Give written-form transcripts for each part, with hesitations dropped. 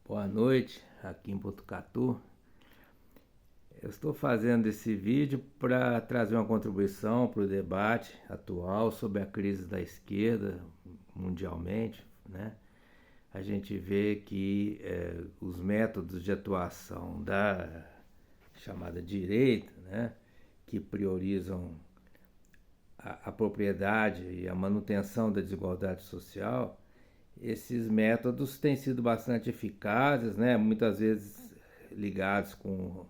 Boa noite, aqui em Botucatu. Eu estou fazendo esse vídeo para trazer uma contribuição para o debate atual sobre a crise da esquerda mundialmente, né? A gente vê que os métodos de atuação da chamada direita, né, que priorizam a propriedade e a manutenção da desigualdade social, esses métodos têm sido bastante eficazes, né? Muitas vezes ligados com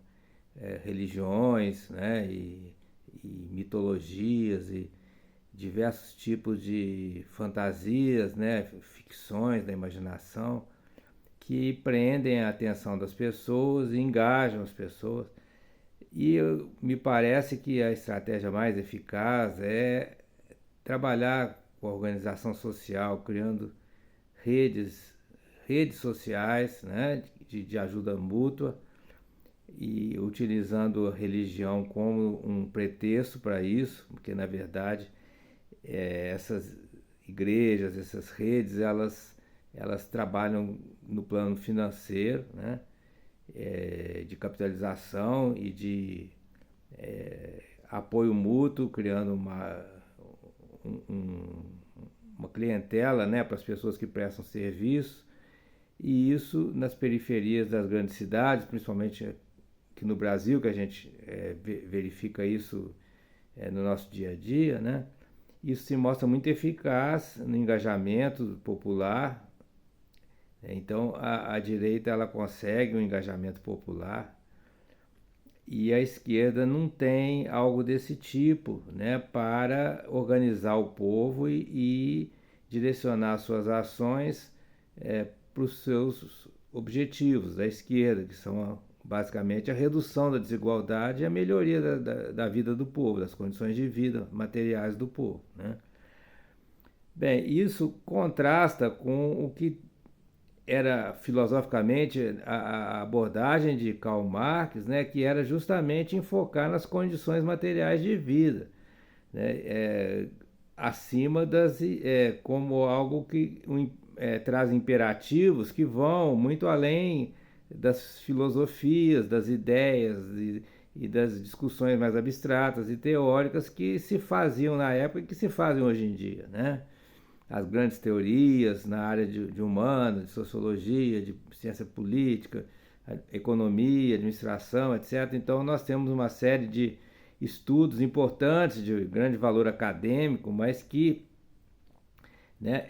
religiões, né? E mitologias e diversos tipos de fantasias, né? Ficções da imaginação que prendem a atenção das pessoas e engajam as pessoas. E me parece que a estratégia mais eficaz é trabalhar com a organização social, criando redes, redes sociais, né, de ajuda mútua e utilizando a religião como um pretexto para isso, porque na verdade essas igrejas, essas redes, elas trabalham no plano financeiro, né, de capitalização e de apoio mútuo, criando um, uma clientela, né, para as pessoas que prestam serviço, e isso nas periferias das grandes cidades, principalmente aqui no Brasil, que a gente verifica isso no nosso dia a dia, né? Isso se mostra muito eficaz no engajamento popular. Então a direita ela consegue um engajamento popular e a esquerda não tem algo desse tipo, né, para organizar o povo e direcionar suas ações para os seus objetivos da esquerda, que são basicamente a redução da desigualdade e a melhoria da vida do povo, das condições de vida materiais do povo, né? Bem, isso contrasta com o que era filosoficamente a abordagem de Karl Marx, né, que era justamente enfocar nas condições materiais de vida, né, acima das como algo que traz imperativos que vão muito além das filosofias, das ideias e das discussões mais abstratas e teóricas que se faziam na época e que se fazem hoje em dia, né? As grandes teorias na área de humanas, de sociologia, de ciência política, economia, administração, etc. Então nós temos uma série de estudos importantes de grande valor acadêmico, mas que, né,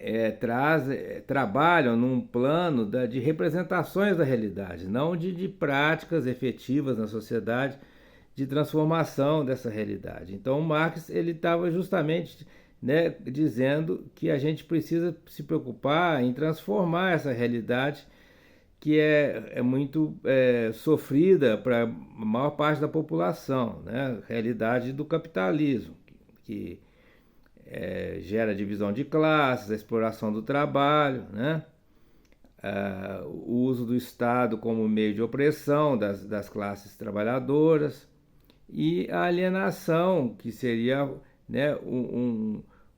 trabalham num plano de representações da realidade, não de práticas efetivas na sociedade de transformação dessa realidade. Então, Marx ele estava justamente, né, dizendo que a gente precisa se preocupar em transformar essa realidade que é muito sofrida para a maior parte da população, né? Realidade do capitalismo, que gera divisão de classes, a exploração do trabalho, né? O uso do Estado como meio de opressão das classes trabalhadoras e a alienação, que seria, né,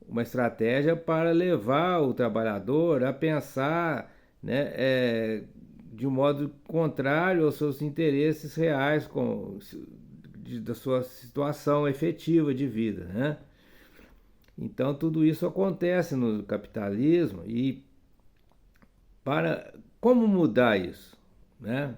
uma estratégia para levar o trabalhador a pensar, né, de um modo contrário aos seus interesses reais da sua situação efetiva de vida, né? Então tudo isso acontece no capitalismo e para como mudar isso, né?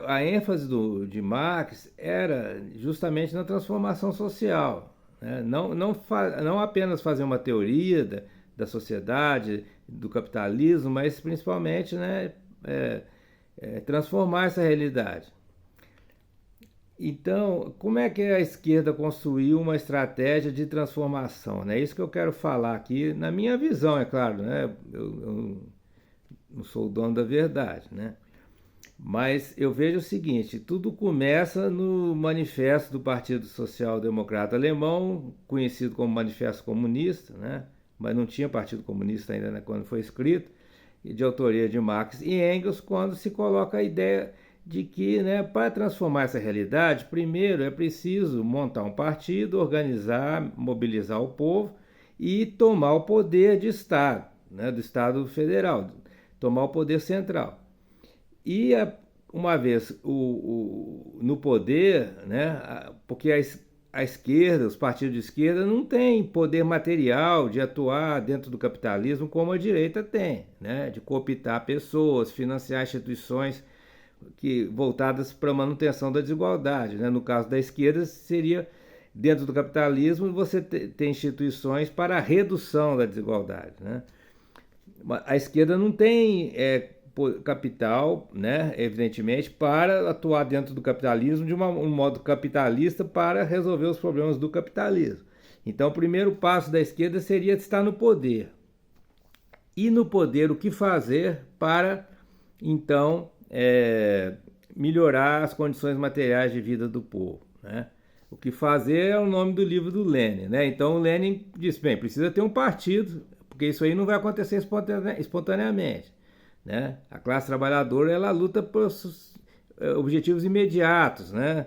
A ênfase de Marx era justamente na transformação social, né? Não apenas fazer uma teoria da sociedade, do capitalismo, mas principalmente, né, transformar essa realidade. Então, como é que a esquerda construiu uma estratégia de transformação? É isso que eu quero falar aqui, na minha visão, é claro, né? Eu não sou o dono da verdade, né? Mas eu vejo o seguinte, tudo começa no manifesto do Partido Social Democrata Alemão, conhecido como Manifesto Comunista, né? Mas não tinha Partido Comunista ainda, né, quando foi escrito, de autoria de Marx e Engels, quando se coloca a ideia de que, né, para transformar essa realidade, primeiro é preciso montar um partido, organizar, mobilizar o povo e tomar o poder de Estado, né, do Estado federal, tomar o poder central. E uma vez no poder, né, porque a esquerda, os partidos de esquerda não têm poder material de atuar dentro do capitalismo como a direita tem, né, de cooptar pessoas, financiar instituições voltadas para a manutenção da desigualdade, né? No caso da esquerda, seria, dentro do capitalismo, você tem instituições para a redução da desigualdade, né? A esquerda não tem capital, né, evidentemente, para atuar dentro do capitalismo de um modo capitalista para resolver os problemas do capitalismo. Então, o primeiro passo da esquerda seria estar no poder. E no poder, o que fazer para, então, melhorar as condições materiais de vida do povo, né? O que fazer é o nome do livro do Lenin, né? Então, o Lenin disse, bem, precisa ter um partido, porque isso aí não vai acontecer espontaneamente, né? A classe trabalhadora, ela luta por objetivos imediatos, né?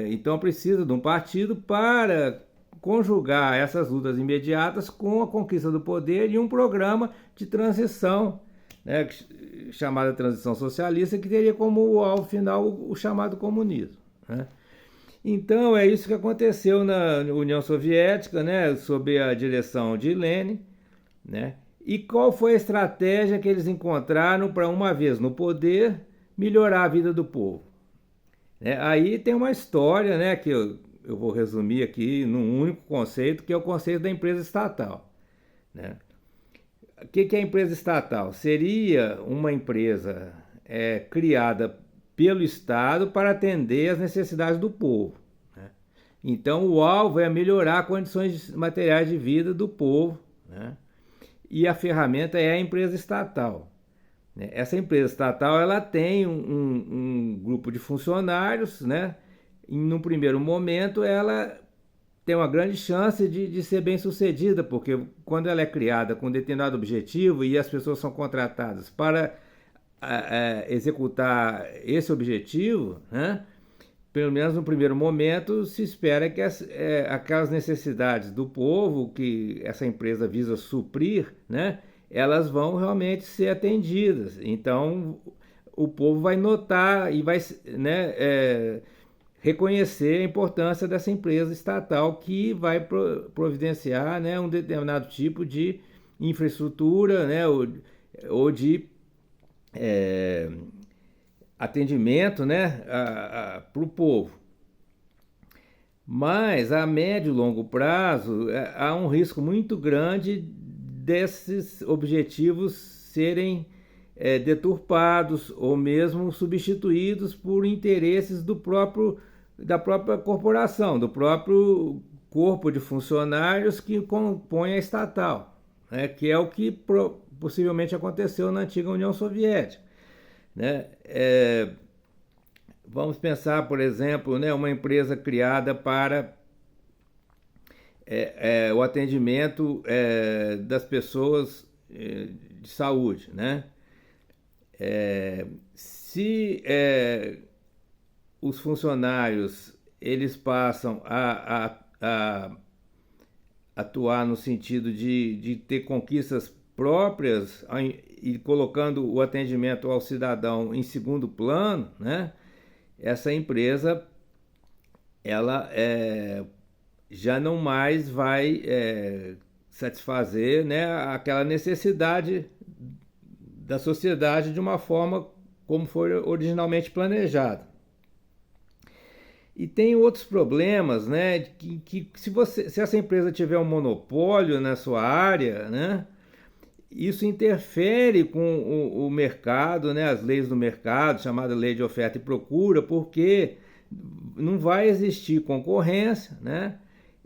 Então precisa de um partido para conjugar essas lutas imediatas com a conquista do poder e um programa de transição, né, chamada transição socialista, que teria como alvo final o chamado comunismo, né? Então é isso que aconteceu na União Soviética, né, sob a direção de Lenin, né? E qual foi a estratégia que eles encontraram para, uma vez no poder, melhorar a vida do povo? Aí tem uma história, né, que eu vou resumir aqui num único conceito, que é o conceito da empresa estatal, né? O que é a empresa estatal? Seria uma empresa criada pelo Estado para atender às necessidades do povo, né? Então o alvo é melhorar condições materiais de vida do povo, né? E a ferramenta é a empresa estatal. Essa empresa estatal, ela tem um grupo de funcionários, né? E num primeiro momento ela tem uma grande chance de ser bem sucedida, porque quando ela é criada com um determinado objetivo e as pessoas são contratadas para executar esse objetivo, né? Pelo menos no primeiro momento, se espera que aquelas necessidades do povo que essa empresa visa suprir, né, elas vão realmente ser atendidas. Então, o povo vai notar e vai, né, reconhecer a importância dessa empresa estatal que vai providenciar, né, um determinado tipo de infraestrutura, né, ou de atendimento, né, para o povo. Mas a médio e longo prazo há um risco muito grande desses objetivos serem deturpados ou mesmo substituídos por interesses da própria corporação, do próprio corpo de funcionários que compõe a estatal, né, que é o que possivelmente aconteceu na antiga União Soviética, né? Vamos pensar, por exemplo, né, uma empresa criada para o atendimento das pessoas de saúde, né? Se os funcionários eles passam a atuar no sentido de ter conquistas próprias e colocando o atendimento ao cidadão em segundo plano, né? Essa empresa ela já não mais vai satisfazer, né, aquela necessidade da sociedade de uma forma como foi originalmente planejado. E tem outros problemas, né, que se essa empresa tiver um monopólio na sua área, né, isso interfere com o mercado, né, as leis do mercado, chamada lei de oferta e procura, porque não vai existir concorrência, né?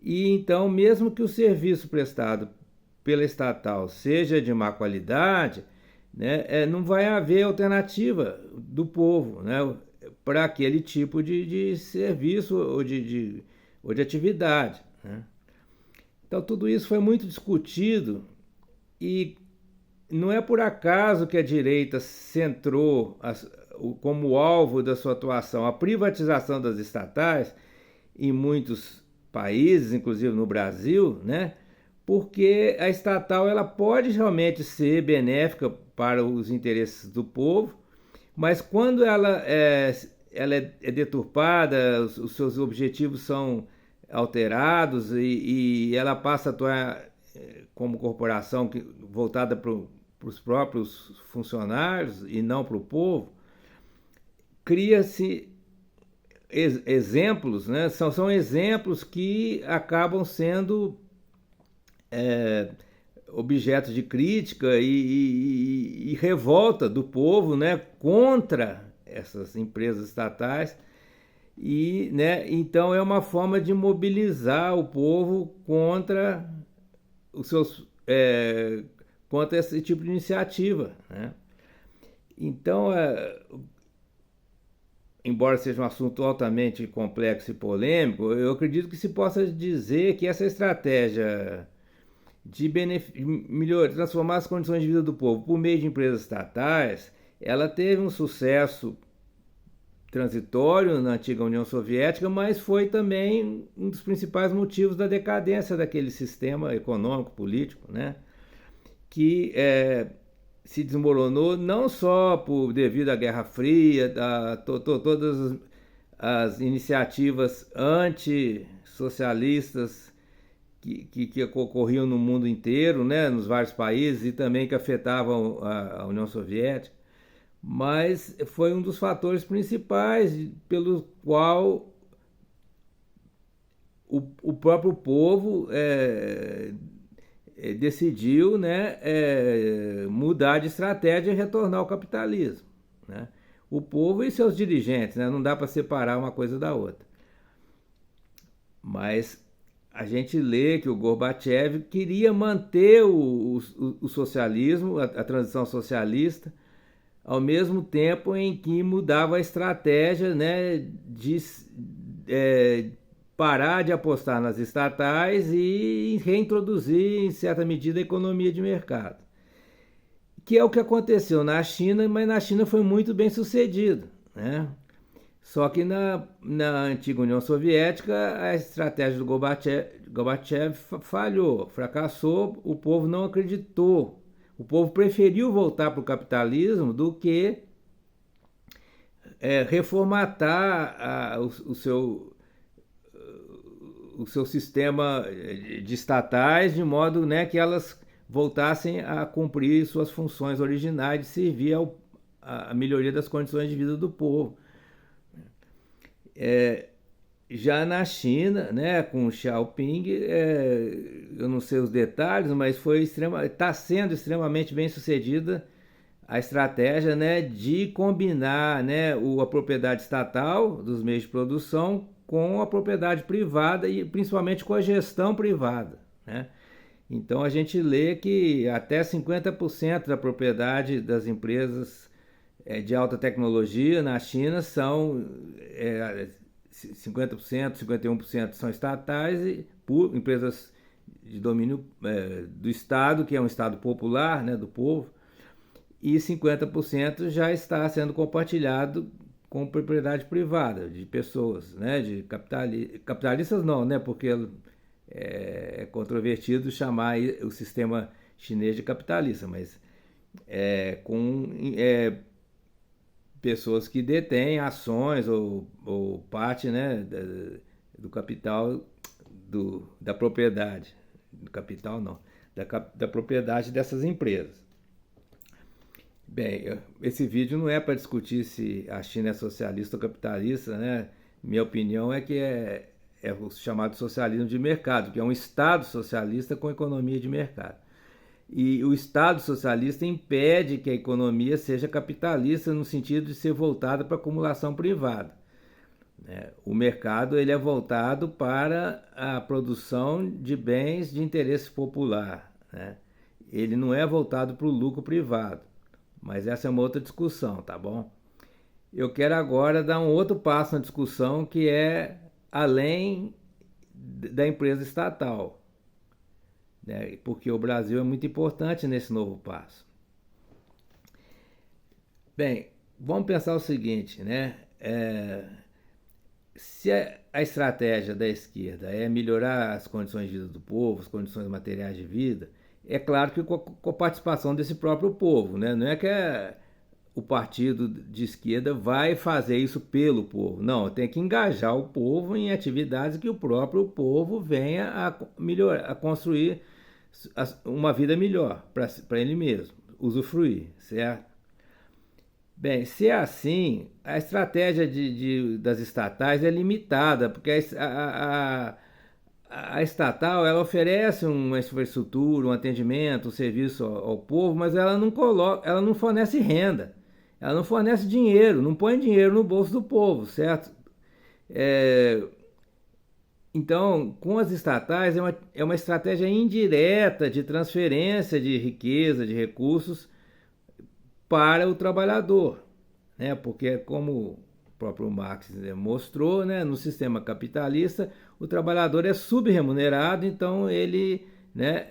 E então, mesmo que o serviço prestado pela estatal seja de má qualidade, né, não vai haver alternativa do povo, né, para aquele tipo de serviço ou de atividade, né? Então, tudo isso foi muito discutido e não é por acaso que a direita centrou como alvo da sua atuação a privatização das estatais em muitos países, inclusive no Brasil, né? Porque a estatal ela pode realmente ser benéfica para os interesses do povo, Mas quando ela é deturpada, os seus objetivos são alterados e ela passa a atuar como corporação voltada para os próprios funcionários e não para o povo, cria-se exemplos, né? São exemplos que acabam sendo objetos de crítica e revolta do povo, né, contra essas empresas estatais. E, né, então é uma forma de mobilizar o povo contra os seus contra esse tipo de iniciativa, né? Então, embora seja um assunto altamente complexo e polêmico, eu acredito que se possa dizer que essa estratégia de transformar as condições de vida do povo por meio de empresas estatais, ela teve um sucesso transitório na antiga União Soviética, mas foi também um dos principais motivos da decadência daquele sistema econômico, político, né? Que se desmoronou não só devido à Guerra Fria, todas as iniciativas antissocialistas que ocorriam no mundo inteiro, né, nos vários países e também que afetavam a União Soviética, mas foi um dos fatores principais pelo qual o próprio povo decidiu, né, mudar de estratégia e retornar ao capitalismo, né? O povo e seus dirigentes, né? Não dá para separar uma coisa da outra. Mas a gente lê que o Gorbachev queria manter o socialismo, a transição socialista, ao mesmo tempo em que mudava a estratégia, né, de parar de apostar nas estatais e reintroduzir, em certa medida, a economia de mercado. Que é o que aconteceu na China, mas na China foi muito bem sucedido, né? Só que na antiga União Soviética a estratégia do Gorbachev falhou, fracassou, o povo não acreditou. O povo preferiu voltar para o capitalismo do que reformatar o seu sistema de estatais de modo, né, que elas voltassem a cumprir suas funções originais de servir à melhoria das condições de vida do povo. Já na China, né, com Xiaoping, eu não sei os detalhes, mas está sendo extremamente bem sucedida a estratégia, né, de combinar, né, a propriedade estatal dos meios de produção com a propriedade privada e principalmente com a gestão privada, né? Então a gente lê que até 50% da propriedade das empresas de alta tecnologia na China são 50%, 51% são estatais e por empresas de domínio do Estado, que é um Estado popular, né, do povo, e 50% já está sendo compartilhado com propriedade privada, de pessoas, né, de capitalistas não, né, porque é controvertido chamar o sistema chinês de capitalista, mas com pessoas que detêm ações ou parte, né, do capital da propriedade, do capital não, da propriedade dessas empresas. Bem, esse vídeo não é para discutir se a China é socialista ou capitalista, né? Minha opinião é que é o chamado socialismo de mercado, que é um Estado socialista com economia de mercado. E o Estado socialista impede que a economia seja capitalista no sentido de ser voltada para a acumulação privada. O mercado ele é voltado para a produção de bens de interesse popular, né? Ele não é voltado para o lucro privado. Mas essa é uma outra discussão, tá bom? Eu quero agora dar um outro passo na discussão que é além da empresa estatal, né? Porque o Brasil é muito importante nesse novo passo. Bem, vamos pensar o seguinte, né? Se a estratégia da esquerda é melhorar as condições de vida do povo, as condições materiais de vida, é claro que com a participação desse próprio povo, né? Não é que o partido de esquerda vai fazer isso pelo povo. Não, tem que engajar o povo em atividades que o próprio povo venha a melhorar, a construir uma vida melhor para ele mesmo, usufruir, certo? Bem, se é assim, a estratégia das estatais é limitada, porque a estatal ela oferece uma infraestrutura, um atendimento, um serviço ao povo, mas ela não coloca, ela não fornece renda, ela não fornece dinheiro, não põe dinheiro no bolso do povo, certo? É, então, com as estatais é uma estratégia indireta de transferência de riqueza, de recursos para o trabalhador, né? Porque como o próprio Marx mostrou, né, no sistema capitalista o trabalhador é subremunerado, então ele, né,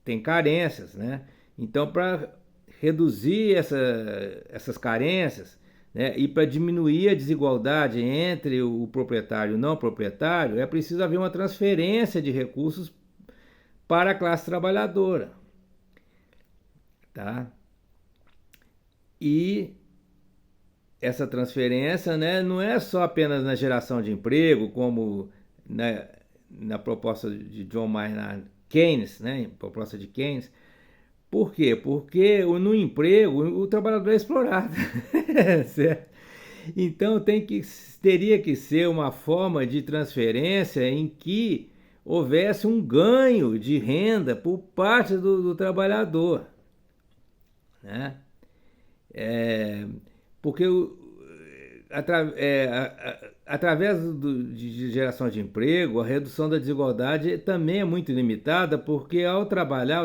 tem carências, né? Então para reduzir essas carências, né, e para diminuir a desigualdade entre o proprietário e o não proprietário, é preciso haver uma transferência de recursos para a classe trabalhadora, tá? E essa transferência, né, não é só apenas na geração de emprego, como na proposta de John Maynard Keynes, né, proposta de Keynes. Por quê? Porque no emprego o trabalhador é explorado. Certo? Então teria que ser uma forma de transferência em que houvesse um ganho de renda por parte do trabalhador, né? Porque através de geração de emprego, a redução da desigualdade também é muito limitada, porque ao trabalhar,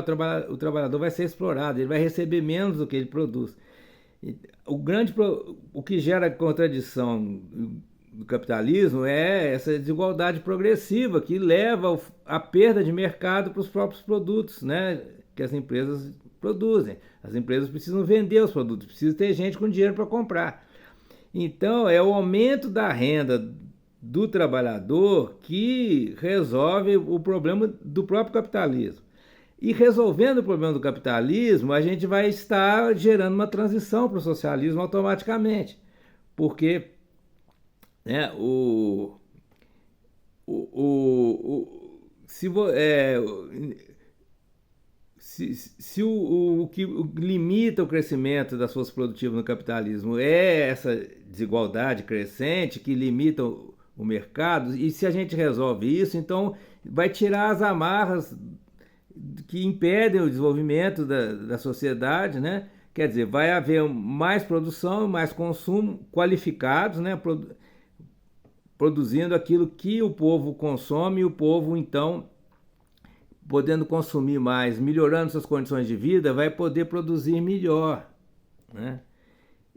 o trabalhador vai ser explorado, ele vai receber menos do que ele produz. O que gera contradição do capitalismo é essa desigualdade progressiva que leva à perda de mercado para os próprios produtos, né, que as empresas produzem. As empresas precisam vender os produtos, precisa ter gente com dinheiro para comprar. Então, é o aumento da renda do trabalhador que resolve o problema do próprio capitalismo. E resolvendo o problema do capitalismo, a gente vai estar gerando uma transição para o socialismo automaticamente. Porque, né, se o que limita o crescimento das forças produtivas no capitalismo é essa desigualdade crescente que limita o mercado, e se a gente resolve isso, então vai tirar as amarras que impedem o desenvolvimento da sociedade, né? Quer dizer, vai haver mais produção, mais consumo qualificados, né? Produzindo aquilo que o povo consome, e o povo então, podendo consumir mais, melhorando suas condições de vida, vai poder produzir melhor, né?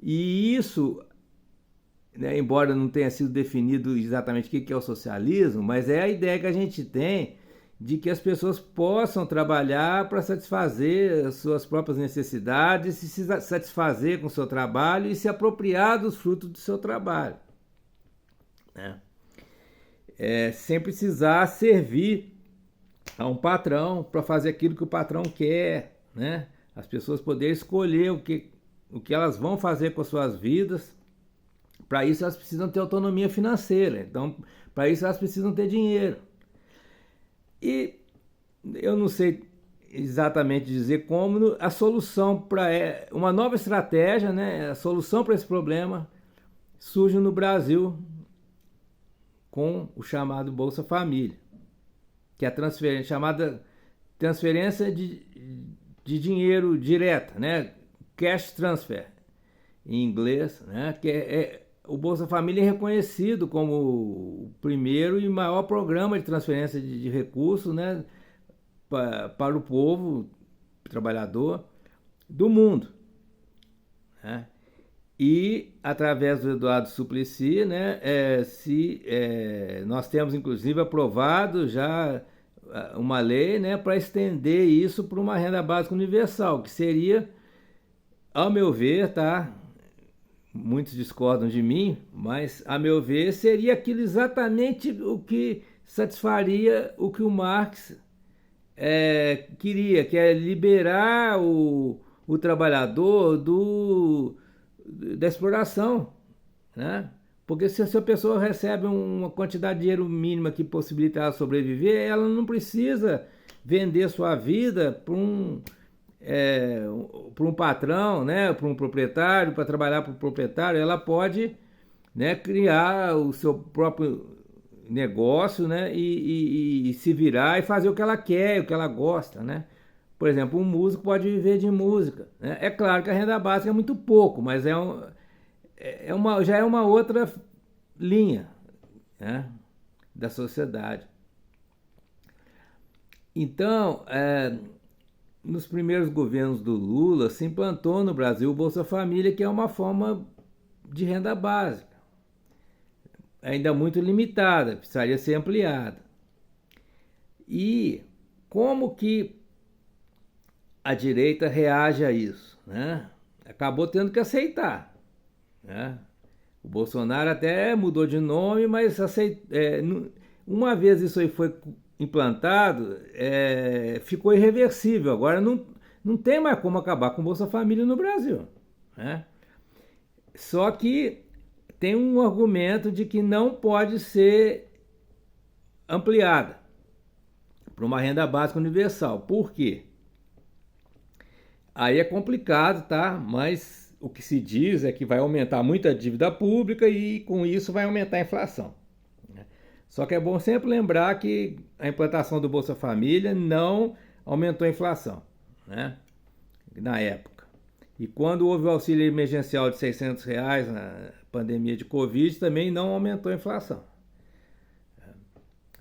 E isso, né, embora não tenha sido definido exatamente o que é o socialismo, mas é a ideia que a gente tem de que as pessoas possam trabalhar para satisfazer as suas próprias necessidades, se satisfazer com o seu trabalho e se apropriar dos frutos do seu trabalho, né? Sem precisar servir a um patrão para fazer aquilo que o patrão quer, né? As pessoas poderem escolher o que elas vão fazer com as suas vidas. Para isso elas precisam ter autonomia financeira, então para isso elas precisam ter dinheiro. E eu não sei exatamente dizer como a solução para uma nova estratégia, né? A solução para esse problema surge no Brasil com o chamado Bolsa Família, que é a chamada transferência de dinheiro direta, né? Cash transfer em inglês, né? Que o Bolsa Família é reconhecido como o primeiro e maior programa de transferência de recursos, né, para o povo trabalhador do mundo, né? E através do Eduardo Suplicy, né, nós temos inclusive aprovado já uma lei, né, para estender isso para uma renda básica universal, que seria, ao meu ver, tá? Muitos discordam de mim, mas, a meu ver, seria aquilo exatamente o que satisfaria o que o Marx queria, que é liberar o o trabalhador da exploração, né? Porque se a pessoa recebe uma quantidade de dinheiro mínima que possibilita ela sobreviver, ela não precisa vender sua vida para um patrão, né? Para um proprietário, para trabalhar para o proprietário. Ela pode, né, criar o seu próprio negócio, né? E se virar e fazer o que ela quer, o que ela gosta, né? Por exemplo, um músico pode viver de música, né? É claro que a renda básica é muito pouco, mas já é uma outra linha, né, da sociedade. Então, nos primeiros governos do Lula, se implantou no Brasil o Bolsa Família, que é uma forma de renda básica, ainda muito limitada, precisaria ser ampliada. E como que a direita reage a isso, né? Acabou tendo que aceitar, né? O Bolsonaro até mudou de nome, mas uma vez isso aí foi implantado, ficou irreversível. Agora não tem mais como acabar com o Bolsa Família no Brasil, né? Só que tem um argumento de que não pode ser ampliada para uma renda básica universal. Por quê? Aí é complicado, tá? Mas o que se diz é que vai aumentar muito a dívida pública e com isso vai aumentar a inflação. Só que é bom sempre lembrar que a implantação do Bolsa Família não aumentou a inflação, né? Na época. E quando houve o auxílio emergencial de R$600 na pandemia de Covid, também não aumentou a inflação.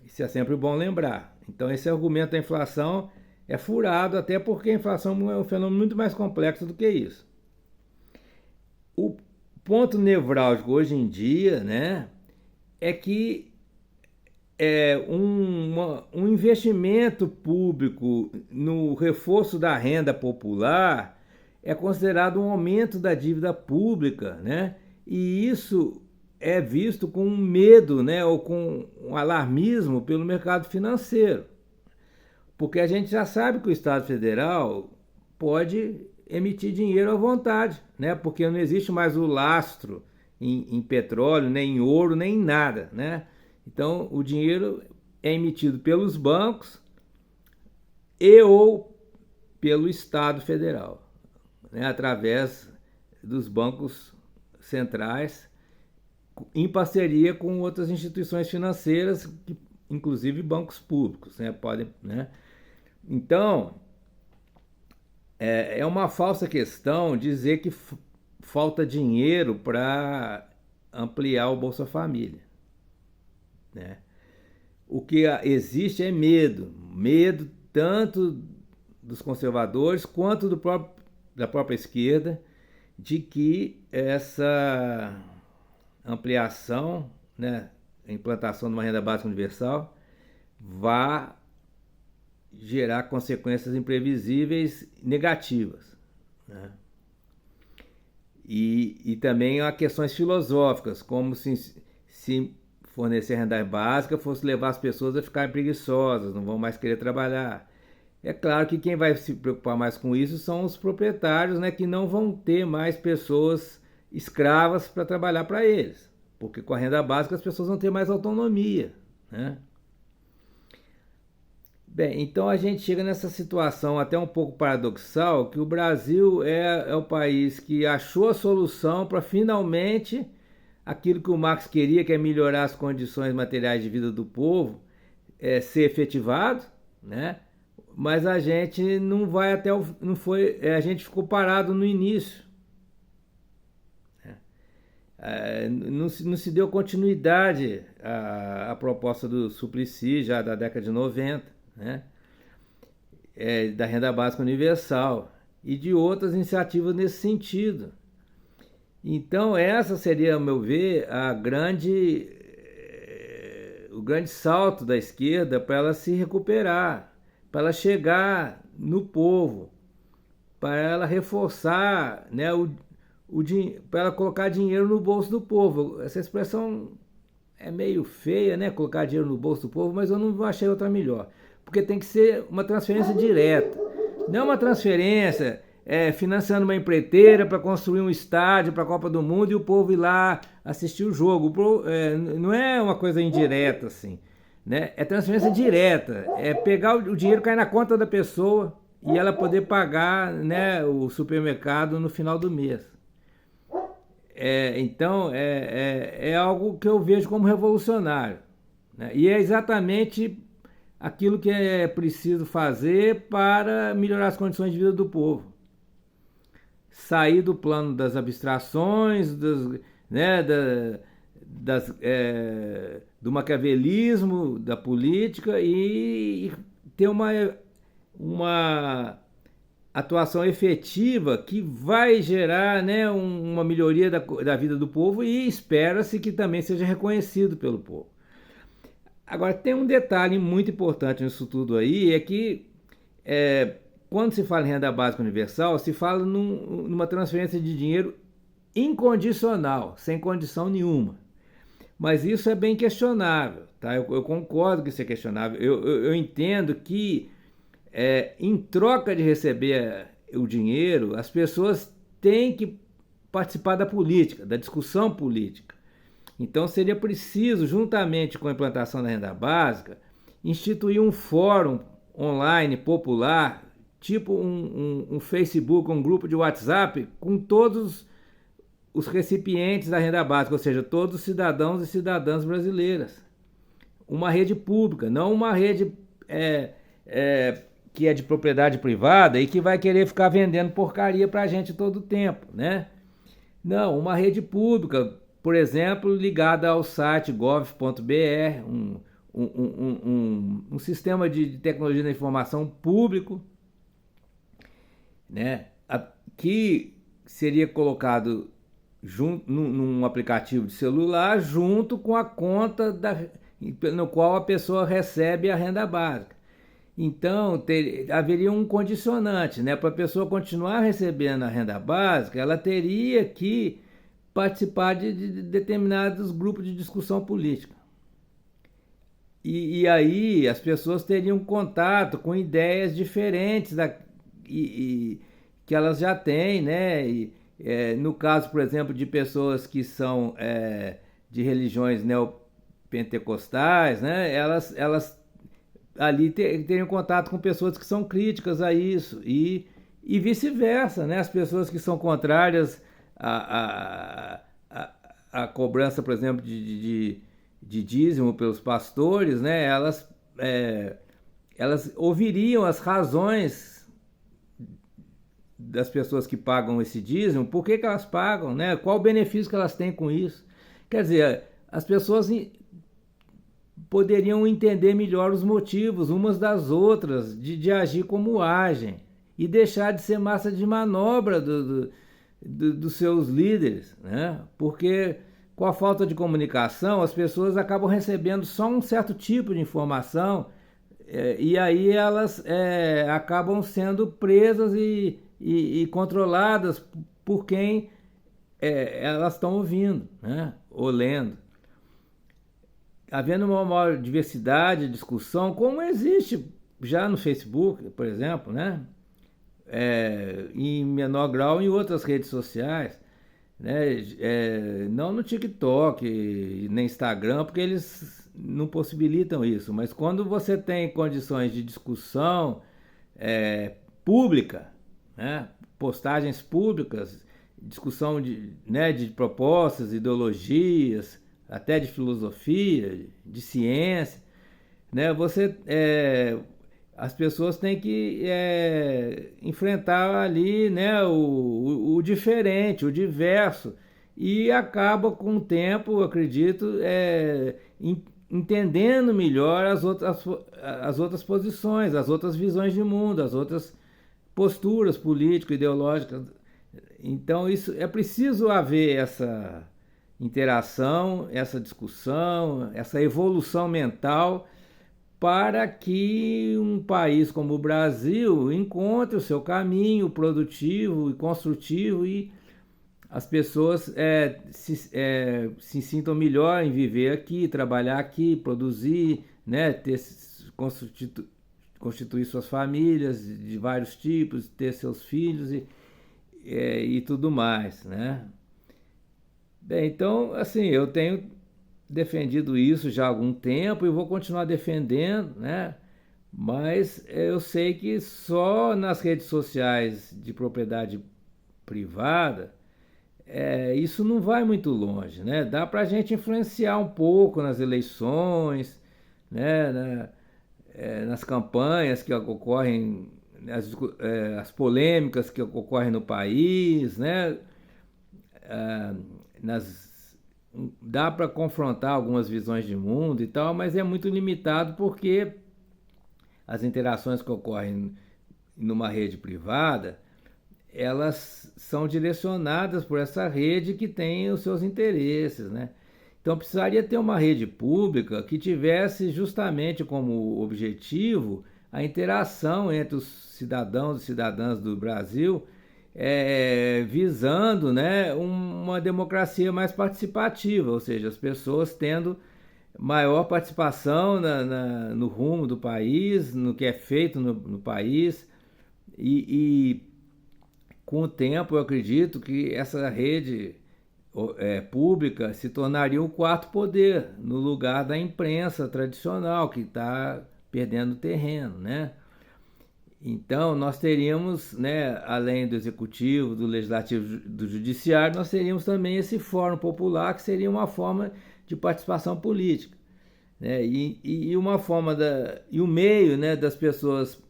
Isso é sempre bom lembrar. Então esse argumento da inflação é furado, até porque a inflação é um fenômeno muito mais complexo do que isso. O ponto nevrálgico hoje em dia, né, é que um investimento público no reforço da renda popular é considerado um aumento da dívida pública, né? E isso é visto com medo, né, ou com um alarmismo pelo mercado financeiro. Porque a gente já sabe que o Estado Federal pode emitir dinheiro à vontade, né? Porque não existe mais o lastro em petróleo, nem em ouro, nem em nada, né? Então, o dinheiro é emitido pelos bancos ou pelo Estado Federal, né? Através dos bancos centrais, em parceria com outras instituições financeiras, inclusive bancos públicos, né? Podem, né? Então, é uma falsa questão dizer que falta dinheiro para ampliar o Bolsa Família, né? O que existe é medo tanto dos conservadores quanto da própria esquerda, de que essa ampliação, né, a implantação de uma renda básica universal vá gerar consequências imprevisíveis negativas, né? E também há questões filosóficas, como se fornecer renda básica fosse levar as pessoas a ficarem preguiçosas, não vão mais querer trabalhar. É claro que quem vai se preocupar mais com isso são os proprietários, né, que não vão ter mais pessoas escravas para trabalhar para eles, porque com a renda básica as pessoas vão ter mais autonomia, né? Bem, então a gente chega nessa situação até um pouco paradoxal, que o Brasil é o país que achou a solução para finalmente aquilo que o Marx queria, que é melhorar as condições materiais de vida do povo, ser efetivado, né? Mas a gente não vai até não foi, a gente ficou parado no início. Não se deu continuidade à proposta do Suplicy, já da década de 90, né? Da renda básica universal e de outras iniciativas nesse sentido. Então essa seria, ao meu ver, o grande salto da esquerda para ela se recuperar, para ela chegar no povo, para ela reforçar, né, para ela colocar dinheiro no bolso do povo. Essa expressão é meio feia, né, colocar dinheiro no bolso do povo, mas eu não achei outra melhor. Porque tem que ser uma transferência direta. Não uma transferência financiando uma empreiteira para construir um estádio para a Copa do Mundo e o povo ir lá assistir o jogo. Não é uma coisa indireta assim, né? É transferência direta, é pegar o dinheiro, cair na conta da pessoa e ela poder pagar, né, o supermercado no final do mês. Então é algo que eu vejo como revolucionário, né? E é exatamente aquilo que é preciso fazer para melhorar as condições de vida do povo. Sair do plano das abstrações, né, do maquiavelismo, da política e ter uma atuação efetiva que vai gerar, né, uma melhoria da vida do povo e espera-se que também seja reconhecido pelo povo. Agora, tem um detalhe muito importante nisso tudo aí, é que quando se fala em renda básica universal, se fala numa transferência de dinheiro incondicional, sem condição nenhuma. Mas isso é bem questionável, tá? Eu concordo que isso é questionável. Eu entendo que em troca de receber o dinheiro, as pessoas têm que participar da política, da discussão política. Então seria preciso, juntamente com a implantação da renda básica, instituir um fórum online popular, tipo um Facebook, um grupo de WhatsApp, com todos os recipientes da renda básica, ou seja, todos os cidadãos e cidadãs brasileiras. Uma rede pública, não uma rede que é de propriedade privada e que vai querer ficar vendendo porcaria para a gente todo o tempo, né? Não, uma rede pública, por exemplo, ligada ao site gov.br, um sistema de tecnologia da informação público, né, que seria colocado num aplicativo de celular junto com a conta no qual a pessoa recebe a renda básica. Então, haveria um condicionante, né? Para a pessoa continuar recebendo a renda básica, ela teria que participar de determinados grupos de discussão política. E aí as pessoas teriam contato com ideias diferentes que elas já têm, né? No caso, por exemplo, de pessoas que são de religiões neopentecostais, né? Elas ali teriam contato com pessoas que são críticas a isso e vice-versa, né? As pessoas que são contrárias à cobrança, por exemplo, de dízimo pelos pastores, né? Elas ouviriam as razões das pessoas que pagam esse dízimo, por que elas pagam, né? Qual o benefício que elas têm com isso? Quer dizer, as pessoas poderiam entender melhor os motivos umas das outras de agir como agem e deixar de ser massa de manobra dos seus líderes, né? Porque com a falta de comunicação as pessoas acabam recebendo só um certo tipo de informação e aí elas acabam sendo presas e controladas por quem elas estão ouvindo, né? Ou lendo. Havendo uma maior diversidade de discussão, como existe já no Facebook, por exemplo, né? Em menor grau em outras redes sociais, né? Não no TikTok, nem Instagram, porque eles não possibilitam isso, mas quando você tem condições de discussão pública, né? Postagens públicas, discussão de propostas, ideologias, até de filosofia, de ciência, né? As pessoas têm que enfrentar ali, né, o diferente, o diverso, e acaba com o tempo, acredito, entendendo melhor as outras posições, as outras visões de mundo, as outras posturas político-ideológicas. Então, isso é preciso haver essa interação, essa discussão, essa evolução mental para que um país como o Brasil encontre o seu caminho produtivo e construtivo e as pessoas se sintam melhor em viver aqui, trabalhar aqui, produzir, né, constituir suas famílias de vários tipos, ter seus filhos e tudo mais, né? Bem, então, assim, eu tenho defendido isso já há algum tempo e vou continuar defendendo, né? Mas eu sei que só nas redes sociais de propriedade privada, isso não vai muito longe, né? Dá para a gente influenciar um pouco nas eleições, né? Nas campanhas que ocorrem, as polêmicas que ocorrem no país, né? Ah, nas, dá para confrontar algumas visões de mundo e tal, mas é muito limitado porque as interações que ocorrem numa rede privada, elas são direcionadas por essa rede que tem os seus interesses, né? Então precisaria ter uma rede pública que tivesse justamente como objetivo a interação entre os cidadãos e cidadãs do Brasil, visando, né, uma democracia mais participativa, ou seja, as pessoas tendo maior participação no rumo do país, no que é feito no país, e com o tempo eu acredito que essa rede pública se tornaria o quarto poder, no lugar da imprensa tradicional, que está perdendo terreno, né? Então, nós teríamos, né, além do executivo, do legislativo, do judiciário, nós teríamos também esse fórum popular, que seria uma forma de participação política, né? E uma forma e o meio, né, das pessoas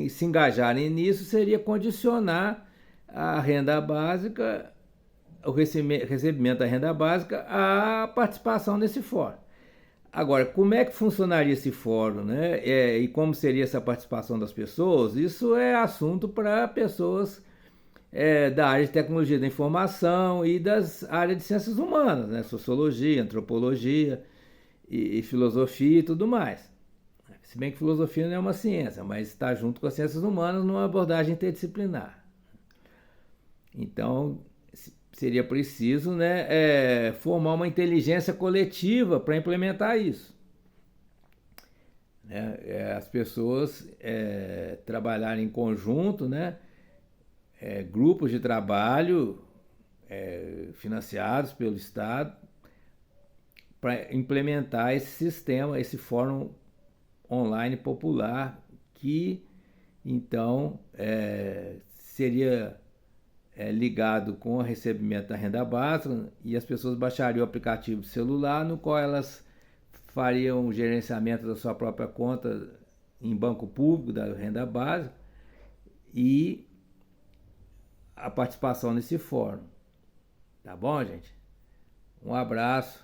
se engajarem nisso seria condicionar a renda básica, o recebimento da renda básica, à participação nesse fórum. Agora, como é que funcionaria esse fórum, né? E como seria essa participação das pessoas? Isso é assunto para pessoas da área de tecnologia da informação e das áreas de ciências humanas, né? Sociologia, antropologia e filosofia e tudo mais. Se bem que filosofia não é uma ciência, mas está junto com as ciências humanas numa abordagem interdisciplinar. Então, seria preciso, né, formar uma inteligência coletiva para implementar isso. As pessoas trabalharem em conjunto, né, grupos de trabalho financiados pelo Estado para implementar esse sistema, esse fórum online popular que então seria ligado com o recebimento da renda básica e as pessoas baixariam o aplicativo de celular no qual elas fariam o gerenciamento da sua própria conta em banco público da renda básica e a participação nesse fórum. Tá bom, gente? Um abraço.